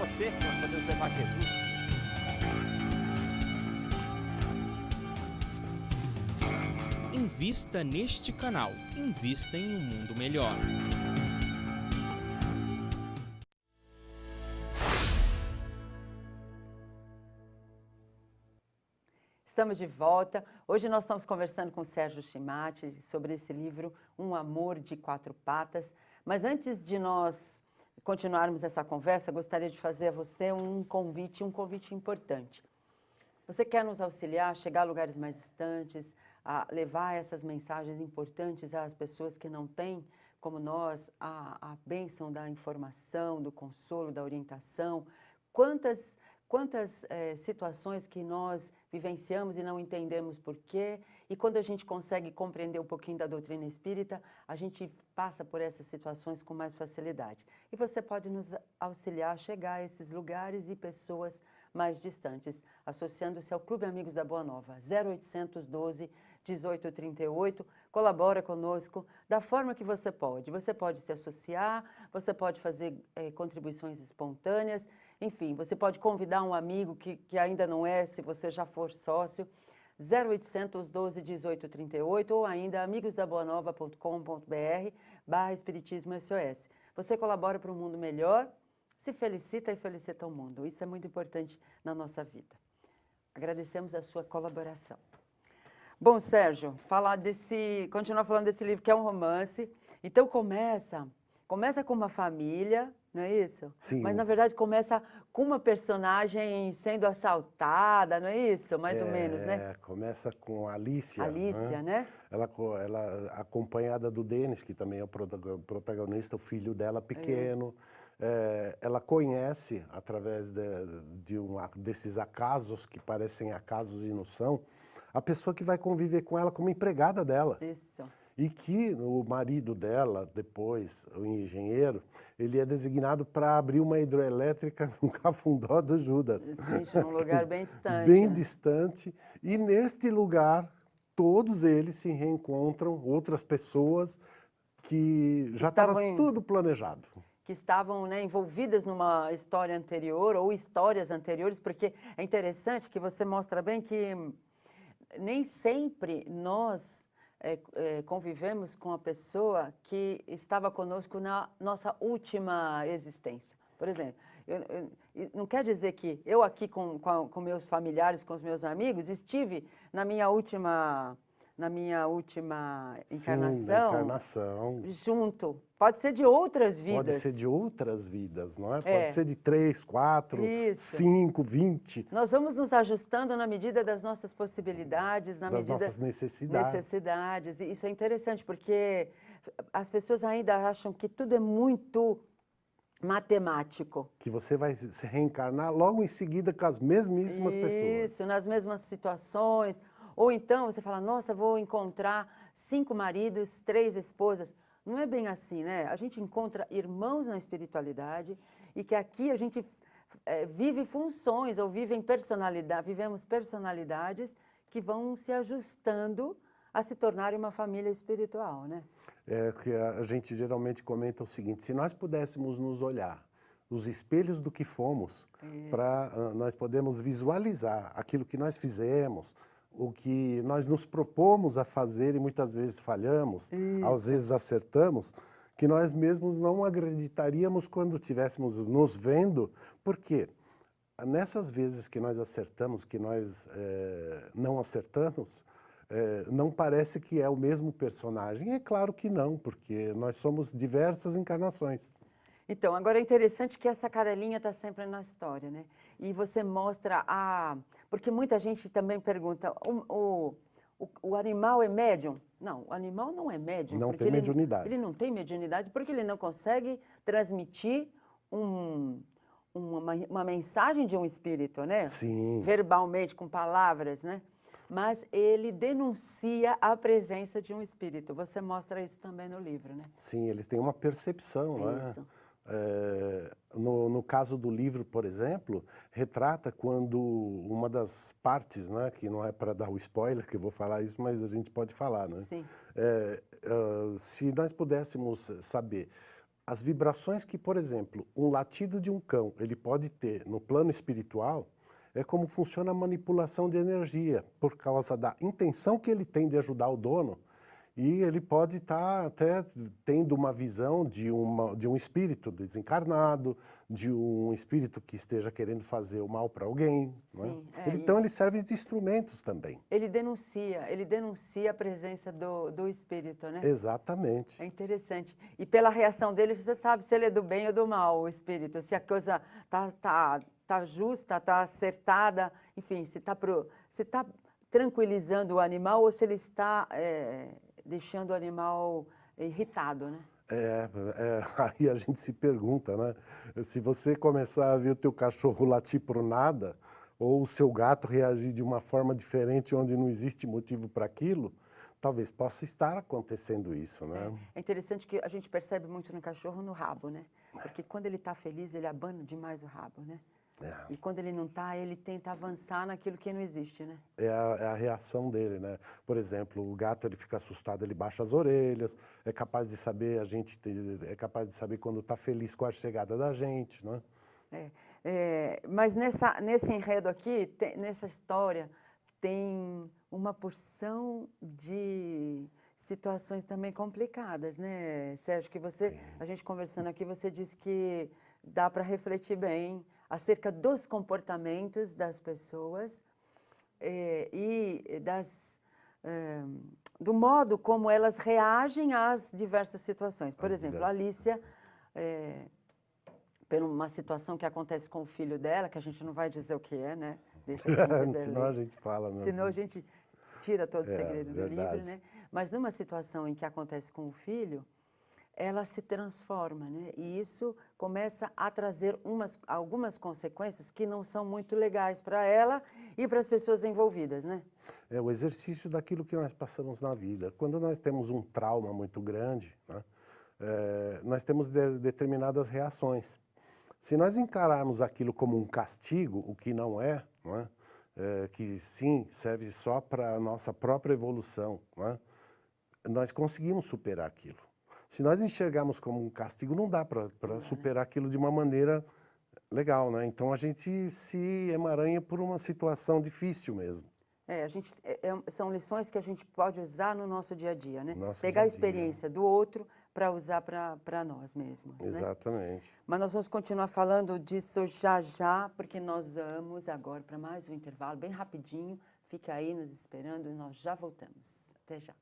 você que nós podemos levar Jesus. Invista neste canal. Invista em um mundo melhor. Estamos de volta. Hoje nós estamos conversando com o Sérgio Chimati sobre esse livro, Um Amor de Quatro Patas. Mas antes de nós continuarmos essa conversa, gostaria de fazer a você um convite importante. Você quer nos auxiliar a chegar a lugares mais distantes, a levar essas mensagens importantes às pessoas que não têm, como nós, a bênção da informação, do consolo, da orientação? Quantas situações que nós vivenciamos e não entendemos por quê, e quando a gente consegue compreender um pouquinho da doutrina espírita, a gente passa por essas situações com mais facilidade. E você pode nos auxiliar a chegar a esses lugares e pessoas mais distantes, associando-se ao Clube Amigos da Boa Nova, 0800 12 1838, colabora conosco da forma que você pode. Você pode se associar, você pode fazer contribuições espontâneas, enfim, você pode convidar um amigo que ainda não é, se você já for sócio, 0800 12 1838 ou ainda amigosdaboanova.com.br/Espiritismo SOS. Você colabora para um mundo melhor, se felicita e felicita o mundo. Isso é muito importante na nossa vida. Agradecemos a sua colaboração. Bom, Sérgio, continuar falando desse livro que é um romance. Então começa com uma família, não é isso? Sim. Mas, na verdade, começa com uma personagem sendo assaltada, não é isso? Mais ou menos, né? Começa com a Alicia. Alicia, né? Ela acompanhada do Denis, que também é o protagonista, o filho dela pequeno. Ela conhece, através desses acasos, que parecem acasos e não são, a pessoa que vai conviver com ela como empregada dela. Isso. E que o marido dela, depois, o engenheiro, ele é designado para abrir uma hidroelétrica no Cafundó do Judas. Gente, num lugar bem distante. Bem distante. E neste lugar, todos eles se reencontram, outras pessoas que já estava tudo planejado. Que estavam, né, envolvidas numa história anterior ou histórias anteriores, porque é interessante que você mostra bem que nem sempre nós convivemos com a pessoa que estava conosco na nossa última existência. Por exemplo, não quer dizer que eu aqui com meus familiares, com os meus amigos, estive na minha última encarnação, junto. Pode ser de outras vidas. Pode ser de outras vidas, não é? Pode ser de 3, 4, 5, 20. Nós vamos nos ajustando na medida das nossas possibilidades, na medida das nossas necessidades. E isso é interessante, porque as pessoas ainda acham que tudo é muito matemático. Que você vai se reencarnar logo em seguida com as mesmíssimas pessoas. Isso, nas mesmas situações. Ou então você fala, nossa, vou encontrar 5 maridos, 3 esposas. Não é bem assim, né? A gente encontra irmãos na espiritualidade e que aqui a gente vive funções ou vivemos personalidades que vão se ajustando a se tornarem uma família espiritual, né? Que a gente geralmente comenta o seguinte, se nós pudéssemos nos olhar, os espelhos do que fomos, nós podemos visualizar aquilo que nós fizemos, o que nós nos propomos a fazer e muitas vezes falhamos, às vezes acertamos, que nós mesmos não acreditaríamos quando estivéssemos nos vendo, porque nessas vezes que nós acertamos, que nós não acertamos, não parece que é o mesmo personagem. É claro que não, porque nós somos diversas encarnações. Então, agora é interessante que essa cadelinha está sempre na história, né? E você mostra porque muita gente também pergunta, o animal é médium? Não, o animal não é médium. Não tem mediunidade. Ele não tem mediunidade porque ele não consegue transmitir uma mensagem de um espírito, né? Sim. Verbalmente, com palavras, né? Mas ele denuncia a presença de um espírito. Você mostra isso também no livro, né? Sim, eles têm uma percepção, não é? Isso. No caso do livro, por exemplo, retrata quando uma das partes, né, que não é para dar o spoiler, que eu vou falar isso, mas a gente pode falar, né? Sim. Se nós pudéssemos saber As vibrações que, por exemplo, um latido de um cão, ele pode ter no plano espiritual, é como funciona a manipulação de energia, por causa da intenção que ele tem de ajudar o dono, e ele pode estar até tendo uma visão de um espírito desencarnado, de um espírito que esteja querendo fazer o mal para alguém. Não é? Sim, Então, ele serve de instrumentos também. Ele denuncia a presença do espírito, né? Exatamente. É interessante. E pela reação dele, você sabe se ele é do bem ou do mal, o espírito. Se a coisa tá justa, tá acertada, enfim, se tá tranquilizando o animal ou se ele está deixando o animal irritado, né? Aí a gente se pergunta, né? Se você começar a ver o teu cachorro latir por nada, ou o seu gato reagir de uma forma diferente onde não existe motivo para aquilo, talvez possa estar acontecendo isso, né? É interessante que a gente percebe muito no cachorro no rabo, né? Porque quando ele está feliz, ele abana demais o rabo, né? E quando ele não está, ele tenta avançar naquilo que não existe, né? É a reação dele, né? Por exemplo, o gato ele fica assustado, ele baixa as orelhas, é capaz de saber é capaz de saber quando está feliz com a chegada da gente, né? Mas nesse enredo aqui, nessa história, tem uma porção de situações também complicadas, né, Sérgio? Que a gente conversando aqui, você disse que dá para refletir bem acerca dos comportamentos das pessoas e do modo como elas reagem às diversas situações. Por exemplo, a Alicia, por uma situação que acontece com o filho dela, que a gente não vai dizer o que é, né? Deixa quem quiser Senão ler. a gente fala mesmo. Senão a gente tira todo o segredo do verdade. livro, né? Mas numa situação em que acontece com o filho, ela se transforma, né? E isso começa a trazer algumas consequências que não são muito legais para ela e para as pessoas envolvidas, né? É o exercício daquilo que nós passamos na vida. Quando nós temos um trauma muito grande, né, nós temos determinadas reações. Se nós encararmos aquilo como um castigo, o que não é, que sim, serve só para a nossa própria evolução, não é? Nós conseguimos superar aquilo. Se nós enxergarmos como um castigo, não dá para superar aquilo de uma maneira legal, né? Então a gente se emaranha por uma situação difícil mesmo. São lições que a gente pode usar no nosso dia a dia, né? Nosso Pegar a dia a dia. experiência do outro para usar para nós mesmos, né? Exatamente. Mas nós vamos continuar falando disso já já, porque nós vamos agora para mais um intervalo bem rapidinho. Fique aí nos esperando e nós já voltamos. Até já.